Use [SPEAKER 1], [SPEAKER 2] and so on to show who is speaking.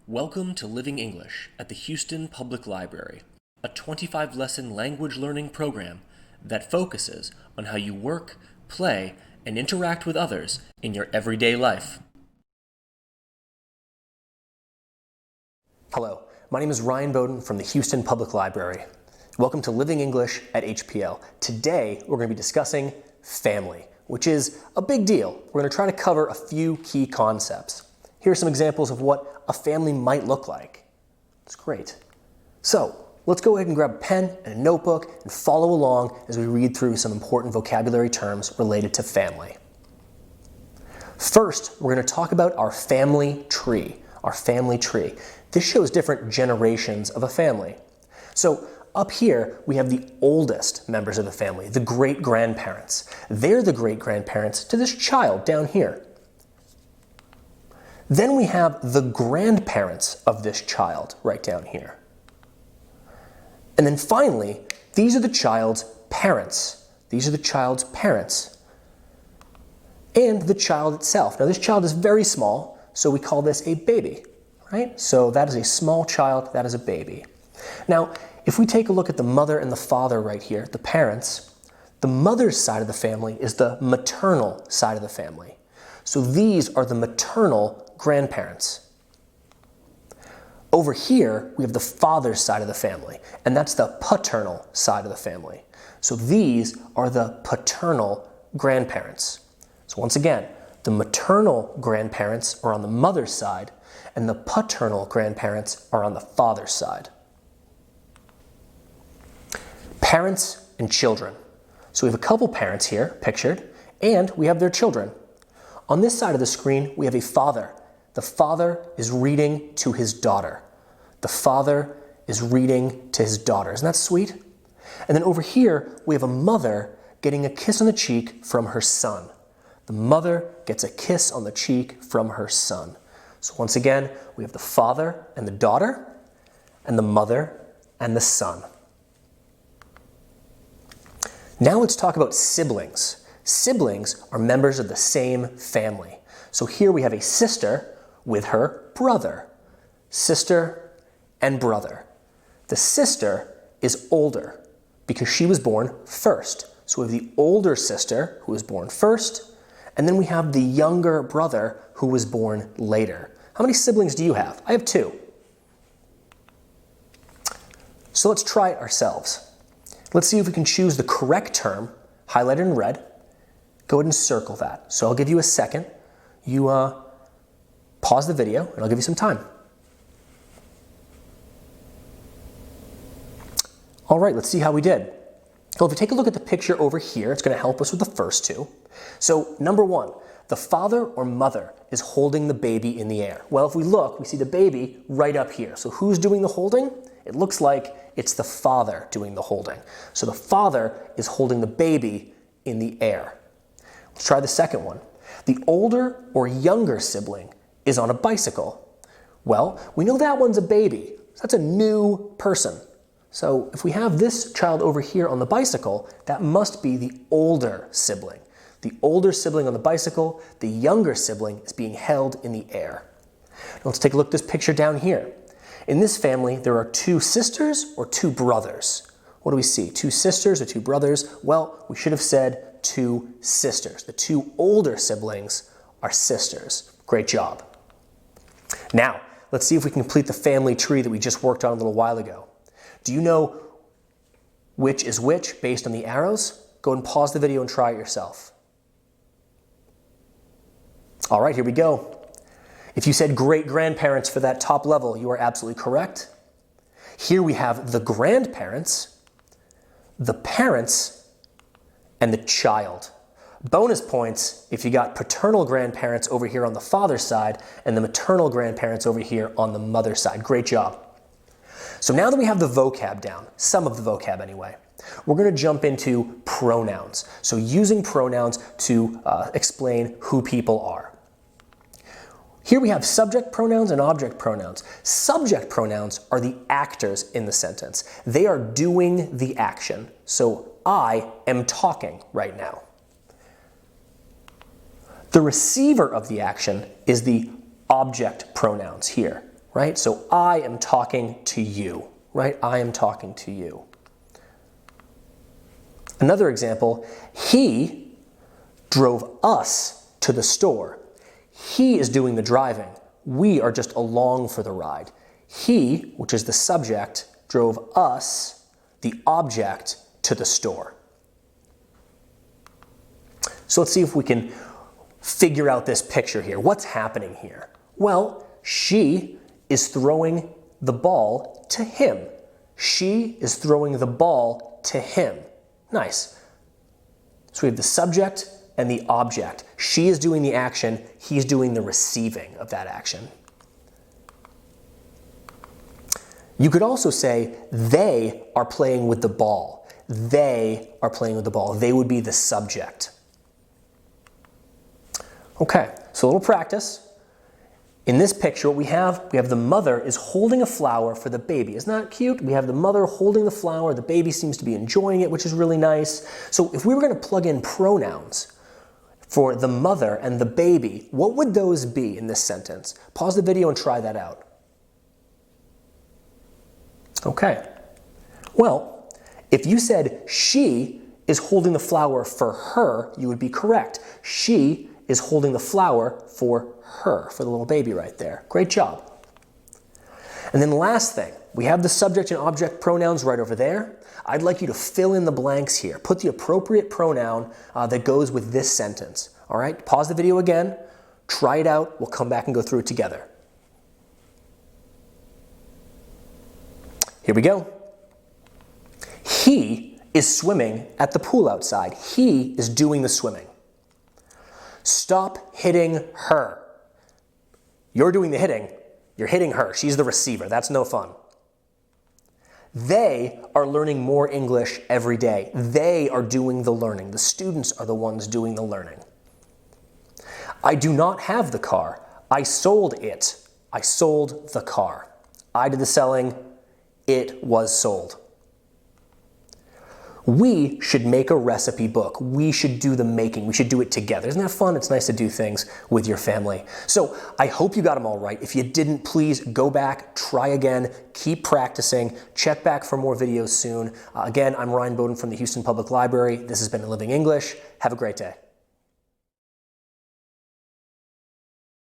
[SPEAKER 1] Welcome to Living English at the Houston Public Library, a 25-lesson language learning program that focuses on how you work, play, and interact with others in your everyday life. Hello, my name is Ryan Bowden from the Houston Public Library. Welcome to Living English at HPL. Today, we're going to be discussing family, which is a big deal. We're going to try to cover a few key concepts. Here are some examples of what a family might look like. It's great. So, let's go ahead and grab a pen and a notebook and follow along as we read through some important vocabulary terms related to family. First, we're going to talk about our family tree. Our family tree. This shows different generations of a family. So, up here, we have the oldest members of the family, the great-grandparents. They're the great-grandparents to this child down here. Then we have the grandparents of this child right down here. And then finally, these are the child's parents. These are the child's parents. And the child itself. Now this child is very small, so we call this a baby, right? So that is a small child, that is a baby. Now, if we take a look at the mother and the father right here, the parents, the mother's side of the family is the maternal side of the family. So these are the maternal grandparents. Over here, we have the father's side of the family, and that's the paternal side of the family. So these are the paternal grandparents. So once again, the maternal grandparents are on the mother's side, and the paternal grandparents are on the father's side. Parents and children. So we have a couple parents here pictured, and we have their children. On this side of the screen, we have a father. The father is reading to his daughter. The father is reading to his daughter. Isn't that sweet? And then over here, we have a mother getting a kiss on the cheek from her son. The mother gets a kiss on the cheek from her son. So once again, we have the father and the daughter, and the mother and the son. Now let's talk about siblings. Siblings are members of the same family. So here we have a sister with her brother. Sister and brother. The sister is older because she was born first. So we have the older sister who was born first, and then we have the younger brother who was born later. How many siblings do you have? I have 2. So let's try it ourselves. Let's see if we can choose the correct term, highlighted in red. Go ahead and circle that. So I'll give you a second. You pause the video and I'll give you some time. All right, let's see how we did. Well, if we take a look at the picture over here, it's going to help us with the first two. So number 1, the father or mother is holding the baby in the air. Well, if we look, we see the baby right up here. So who's doing the holding? It looks like it's the father doing the holding. So the father is holding the baby in the air. Let's try the second one. The older or younger sibling is on a bicycle. Well, we know that one's a baby. That's a new person. So if we have this child over here on the bicycle, that must be the older sibling. The older sibling on the bicycle, the younger sibling is being held in the air. Now let's take a look at this picture down here. In this family, there are 2 sisters or 2 brothers. What do we see? 2 sisters or 2 brothers? Well, we should have said 2 sisters. The 2 older siblings are sisters. Great job. Now, let's see if we can complete the family tree that we just worked on a little while ago. Do you know which is which based on the arrows? Go ahead and pause the video and try it yourself. All right, here we go. If you said great-grandparents for that top level, you are absolutely correct. Here we have the grandparents, the parents, and the child. Bonus points if you got paternal grandparents over here on the father's side and the maternal grandparents over here on the mother's side. Great job. So now that we have the vocab down, some of the vocab anyway, we're going to jump into pronouns. So using pronouns to explain who people are. Here we have subject pronouns and object pronouns. Subject pronouns are the actors in the sentence. They are doing the action. So I am talking right now. The receiver of the action is the object pronouns here, right? So I am talking to you, right? I am talking to you. Another example, he drove us to the store. He is doing the driving. We are just along for the ride. He, which is the subject, drove us, the object, to the store. So let's see if we can figure out this picture here. What's happening here? Well, she is throwing the ball to him. She is throwing the ball to him. Nice. So we have the subject and the object. She is doing the action, he's doing the receiving of that action. You could also say they are playing with the ball. They are playing with the ball. They would be the subject. Okay, so a little practice. In this picture, what we have the mother is holding a flower for the baby. Isn't that cute? We have the mother holding the flower. The baby seems to be enjoying it, which is really nice. So if we were going to plug in pronouns for the mother and the baby, what would those be in this sentence? Pause the video and try that out. Okay. Well, if you said she is holding the flower for her, you would be correct. She is holding the flower for her, for the little baby right there. Great job. And then last thing, we have the subject and object pronouns right over there. I'd like you to fill in the blanks here. Put the appropriate pronoun that goes with this sentence. All right, pause the video again, try it out, we'll come back and go through it together. Here we go. He is swimming at the pool outside. He is doing the swimming. Stop hitting her. You're doing the hitting. You're hitting her. She's the receiver. That's no fun. They are learning more English every day. They are doing the learning. The students are the ones doing the learning. I do not have the car. I sold it. I sold the car. I did the selling. It was sold. We should make a recipe book. We should do the making. We should do it together. Isn't that fun? It's nice to do things with your family. So I hope you got them all right. If you didn't, please go back, try again, keep practicing, check back for more videos soon. Again, I'm Ryan Bowden from the Houston Public Library. This has been Living English. Have a great day.